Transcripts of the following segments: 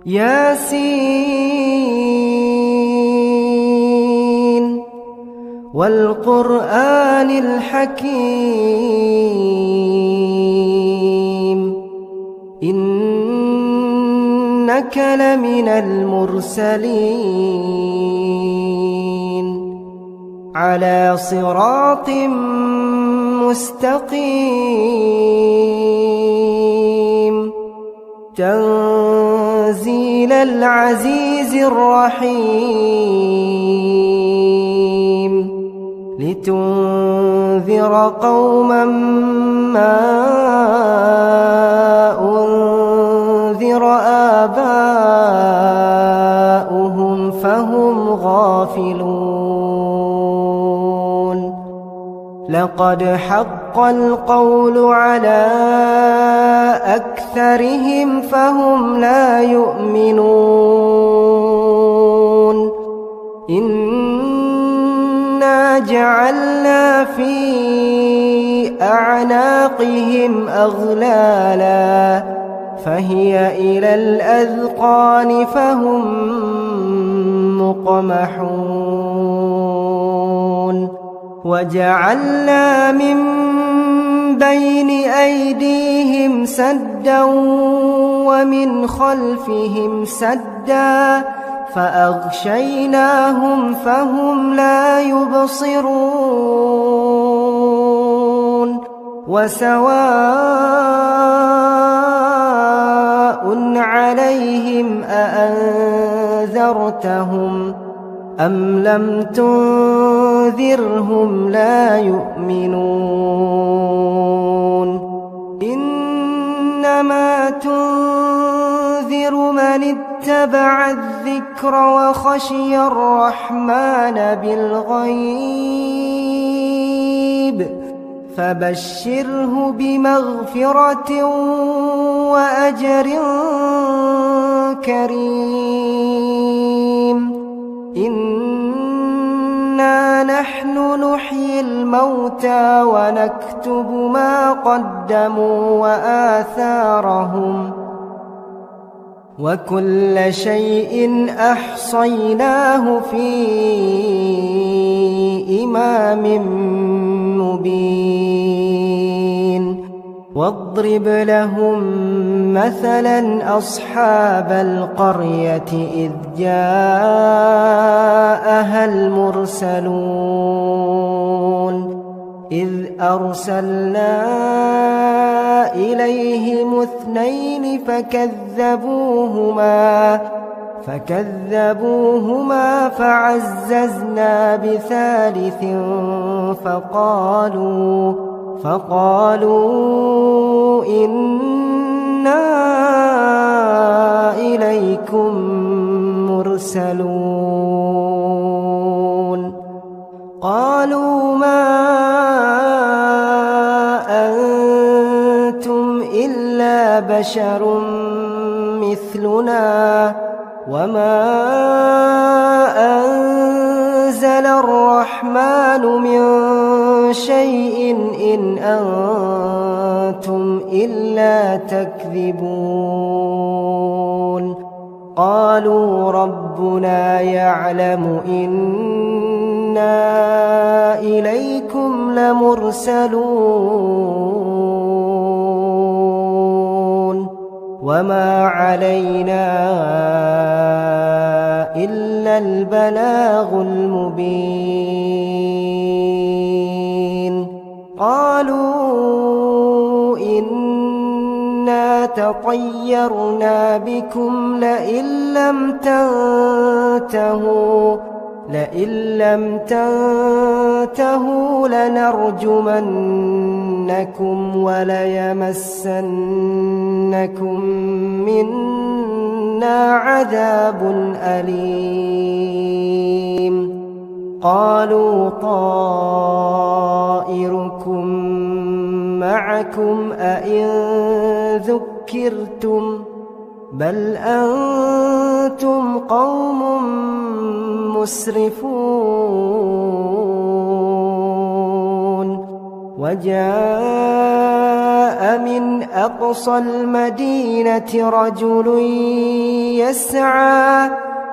ياسين والقرآن الحكيم إنك لمن المرسلين على صراط مستقيم تنزيل العزيز الرحيم لتنذر قوما ما أنذر آباؤهم فهم غافلون لقد حق القول على أكثرهم فهم لا يؤمنون إنا جعلنا في أعناقهم أغلالا فهي إلى الأذقان فهم مقمحون وجعلنا من بين أيديهم سدا ومن خلفهم سدا فأغشيناهم فهم لا يبصرون وسواء عليهم أأنذرتهم أم لم تنذرهم لا يؤمنون إنما تنذر من اتبع الذكر وخشي الرحمن بالغيب فبشره بمغفرة وأجر كريم إنا نحن نحيي الموتى ونكتب ما قدموا وآثارهم وكل شيء أحصيناه في إمام مبين واضرب لهم مثلا أصحاب القرية إذ جاءها المرسلون إذ أرسلنا إليهم اثنين فكذبوهما فعززنا بثالث فقالوا إنا إليكم مرسلون قالوا ما أنتم إلا بشر مثلنا وما أنزل الرحمن من شيء إن أنتم إلا تكذبون قالوا ربنا يعلم إنا إليكم لمرسلون وما علينا إلا البلاغ المبين قالوا إنا تطيرنا بكم لئن لم تنتهوا لنرجمنكم وليمسنكم منا عذاب أليم قالوا طائركم معكم أئن ذكرتم بل أنتم قوم مسرفون وجاء جاء من أقصى المدينة رجل يسعى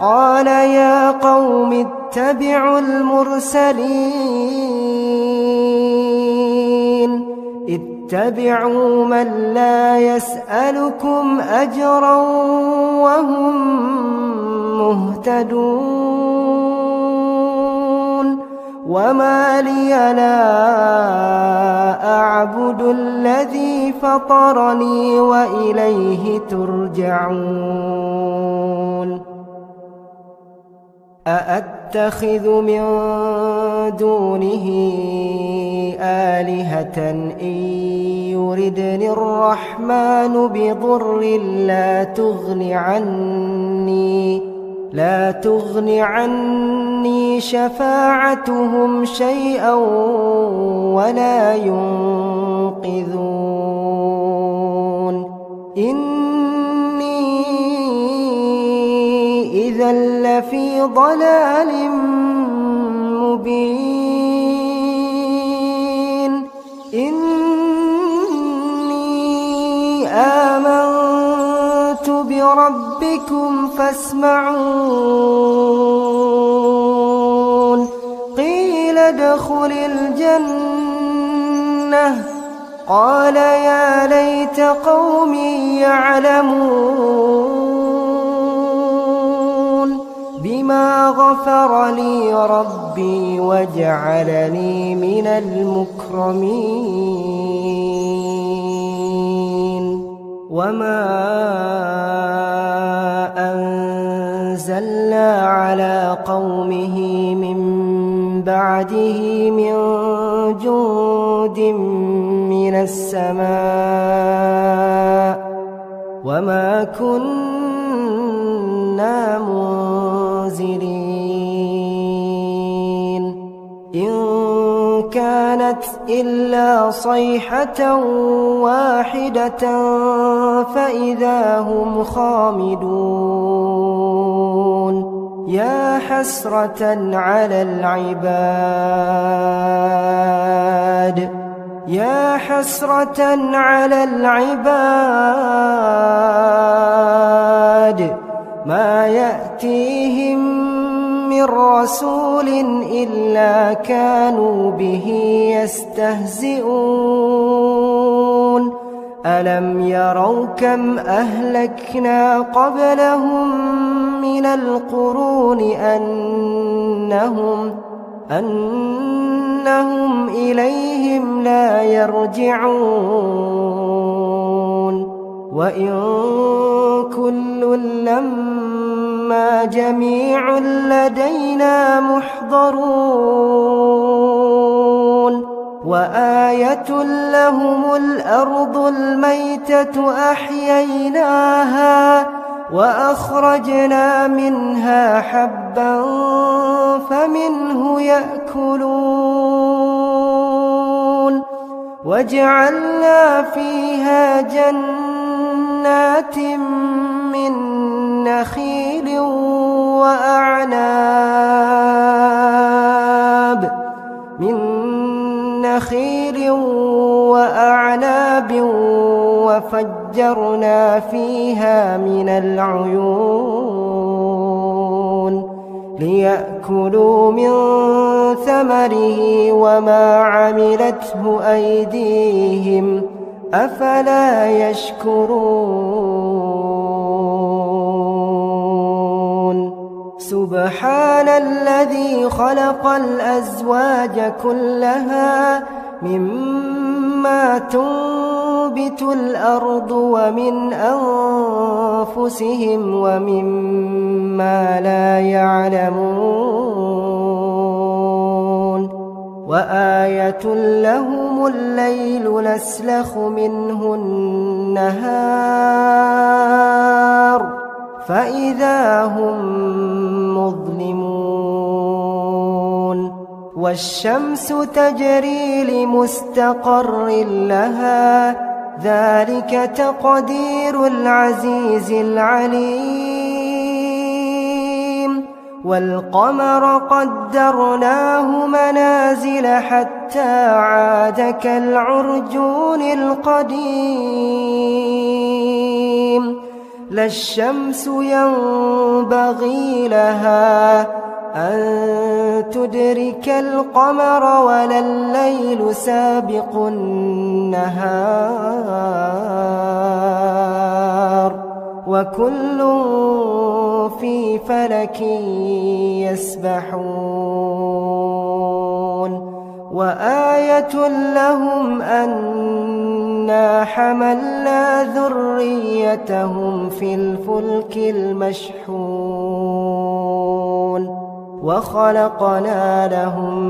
قال يا قوم اتبعوا المرسلين اتبعوا من لا يسألكم أجرا وهم مهتدون وما لي لا أعبد الذي فطرني وإليه ترجعون أأتخذ من دونه آلهة إن يردني الرحمن بضر لا تغن عني شفاعتهم شيئا ولا ينقذون إني إذا لفي ضلال مبين إني آمنت بربكم فاسمعون قيل ادخل الجنة قال يا ليت قومي يعلمون بما غفر لي ربي وجعلني من المكرمين وما أنزلنا على قومه من بعده من جند من السماء وما كنا منزلين إن كانت إلا صيحة واحدة فإذا هم خامدون يا حسرة على العباد ما يأتيهم من رسول إلا كانوا به يستهزئون ألم يروا كم أهلكنا قبلهم من القرون أنهم إليهم لا يرجعون وإن كل لما جميع لدينا محضرون وآية لهم الأرض الميتة أحييناها وأخرجنا منها حبا فمنه يأكلون وجعلنا فيها جنات من نخيل وأعناب وفجرنا فيها من العيون ليأكلوا من ثمره وما عملته أيديهم أفلا يشكرون سبحان الذي خلق الأزواج كلها مما تنبت الأرض ومن أنفسهم ومما لا يعلمون وآية لهم الليل نسلخ منه النهار فإذا هم مظلمون والشمس تجري لمستقر لها ذلك تقدير العزيز العليم والقمر قدرناه منازل حتى عاد كالعرجون القديم لا الشمس ينبغي لها أن تدرك القمر ولا الليل سابق النهار وكل في فلك يسبحون وآية لهم أنا حملنا ذريتهم في الفلك المشحون وخلقنا لهم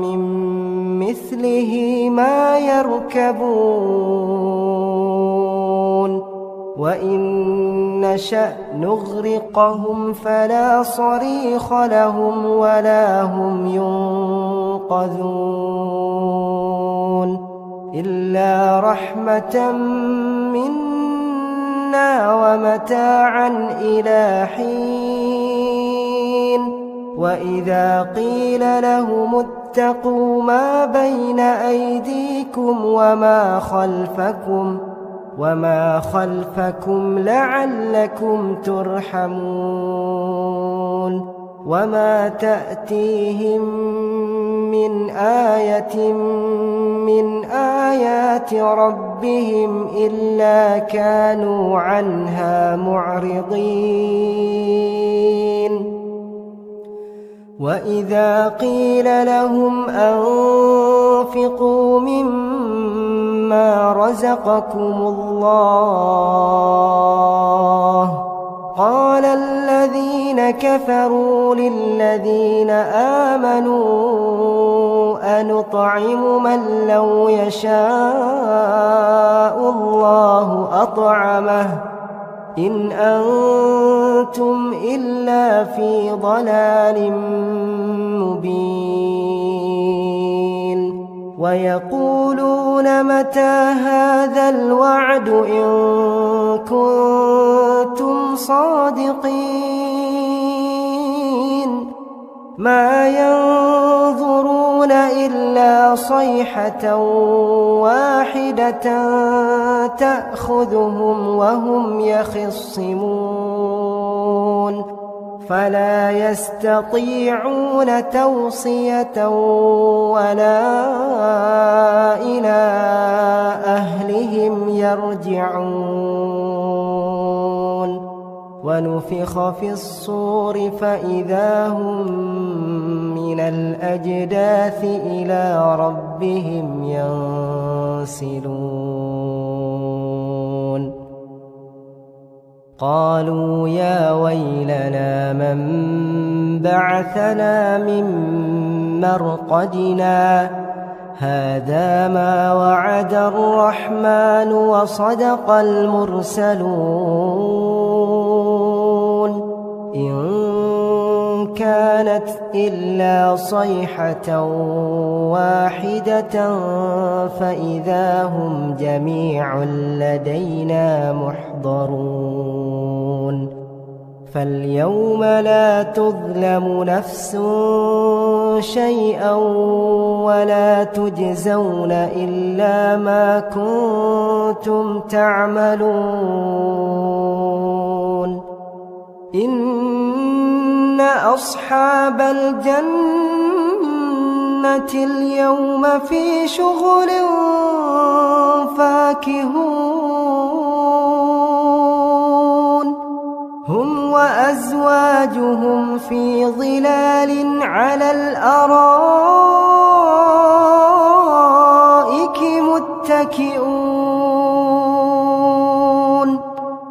من مثله ما يركبون وإن نشأ نغرقهم فلا صريخ لهم ولا هم ينقذون إلا رحمة منا ومتاعا إلى حين وإذا قيل لهم اتقوا ما بين أيديكم وما خلفكم لعلكم ترحمون وما تأتيهم من آية من آيات ربهم إلا كانوا عنها معرضين وإذا قيل لهم أنفقوا مما رزقكم الله قال الذين كفروا للذين آمنوا أنطعم من لو يشاء الله أطعمه إن أنتم إلا في ضلال مبين ويقولون متى هذا الوعد إن كنتم صادقين ما ينظرون إلا صيحة واحدة تأخذهم وهم يخصمون فلا يستطيعون توصية ولا إلى أهلهم يرجعون ونفخ في الصور فإذا هم من الأجداث إلى ربهم ينسلون قالوا يا ويلنا من بعثنا من مرقدنا هذا ما وعد الرحمن وصدق المرسلون إن كانت إلا صيحة واحدة فإذا هم جميع لدينا محضرون فاليوم لا تظلم نفس شيئا ولا تجزون إلا ما كنتم تعملون إن أصحاب الجنة اليوم في شغل فاكهون هم وأزواجهم في ظلال على الأرائك متكئون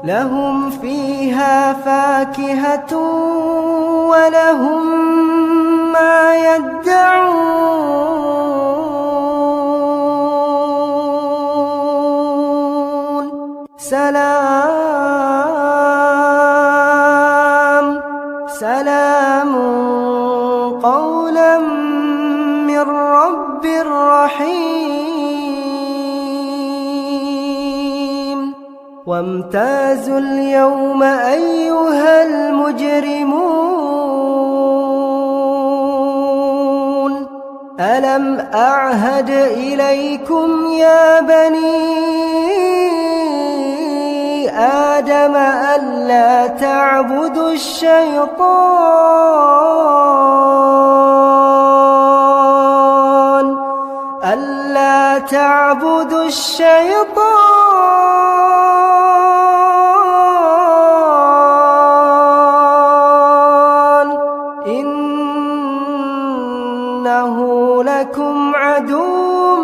لهم فيها فاكهة ولهم ما يدعون سلام قولا من رب رحيم وامتازوا اليوم أيها المجرمون ألم أعهد إليكم يا بني آدم ألا تعبدوا الشيطان إنه لكم عدو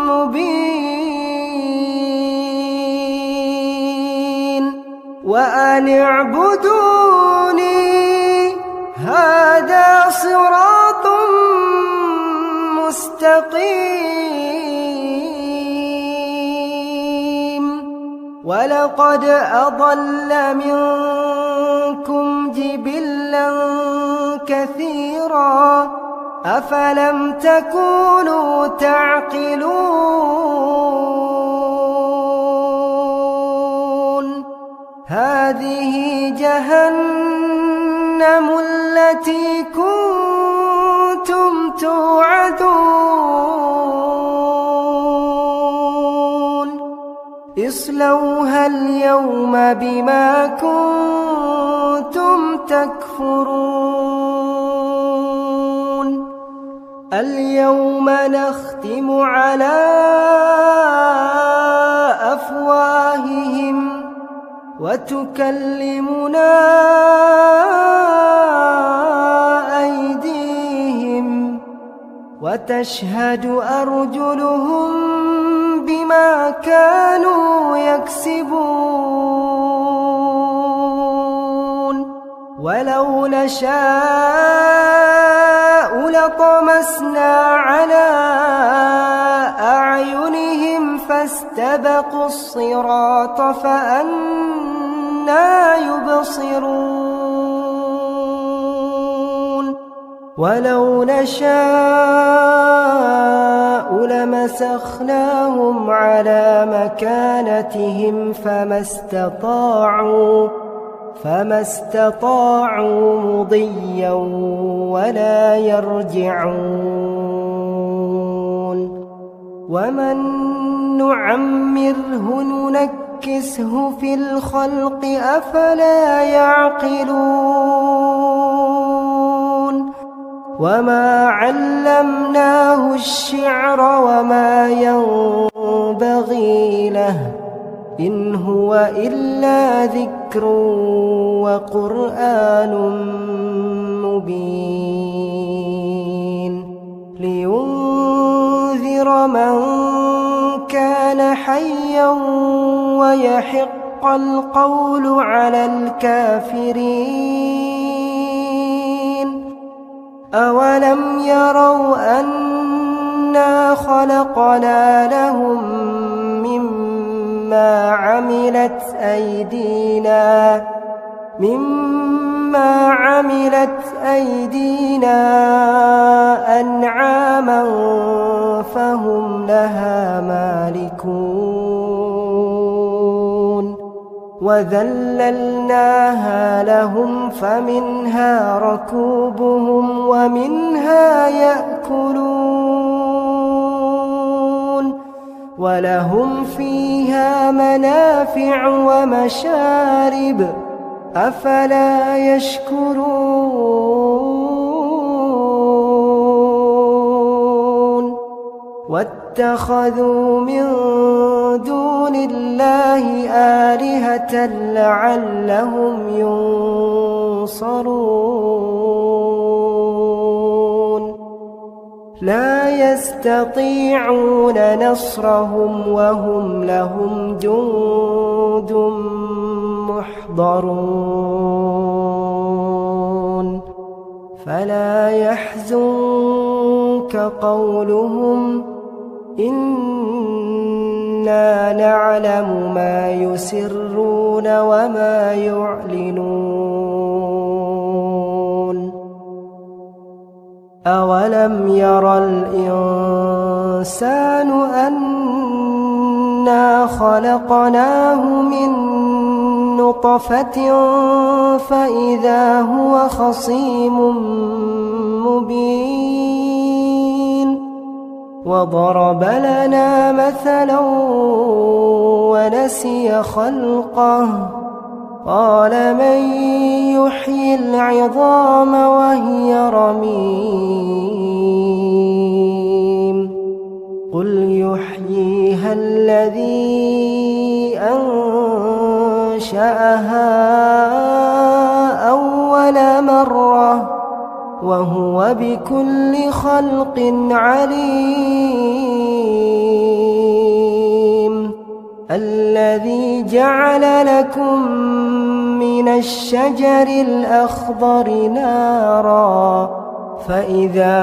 مبين وأن اعبدوني هذا صراط مستقيم ولقد أضل منكم جبلا كثيرا أفلم تكونوا تعقلون هذه جهنم التي كنتم توعدون اصلوها اليوم بما كنتم تكفرون اليوم نختم على أفواههم وتكلمنا أيديهم وتشهد أرجلهم بما كانوا يكسبون ولو نشاء لطمسنا على أعينهم فاستبقوا الصراط فأنى يبصرون ولو نشاء لمسخناهم على مكانتهم فما استطاعوا مضيا ولا يرجعون ومن نعمره ننكسه في الخلق أفلا يعقلون وما علمناه الشعر وما ينبغي له إن هو إلا ذكر وقرآن مبين لينذر من كان حيا ويحق القول على الكافرين أولم يروا أنا خلقنا لهم مما عملت أيدينا أنعاما فهم لها مالكون وذللناها لهم فمنها ركوبهم ومنها يأكلون ولهم فيها منافع ومشارب أفلا يشكرون واتخذوا من دون الله آلهة لعلهم ينصرون لا يستطيعون نصرهم وهم لهم جند محضرون فلا يحزنك قولهم إنا نعلم ما يسرون وما يعلنون أولم ير الإنسان أنا خلقناه من نطفة فإذا هو خصيم مبين وضرب لنا مثلا ونسي خلقه قال من يحيي العظام وهي رميم قل يحييها الذي أنشأها أول مرة وهو بكل خلق عليم الذي جعل لكم من الشجر الأخضر نارا فإذا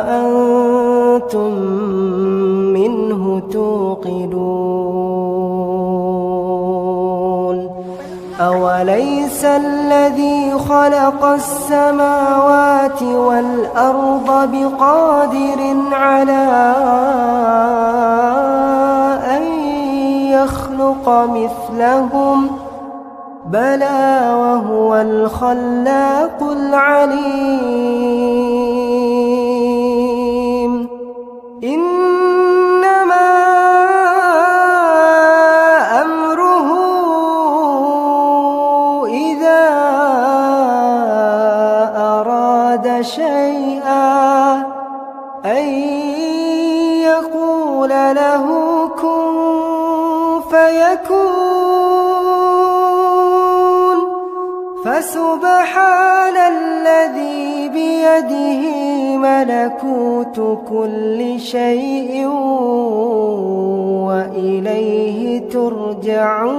أنتم منه توقدون أوليس الذي خلق السماوات والأرض بقادر على أن يخلق مثلهم بلى وهو الخلاق العليم إنما أمره إذا أراد شيئا أن يقول له كن فيكون فسبحان الذي بيده ملكوت كل شيء وإليه ترجعون.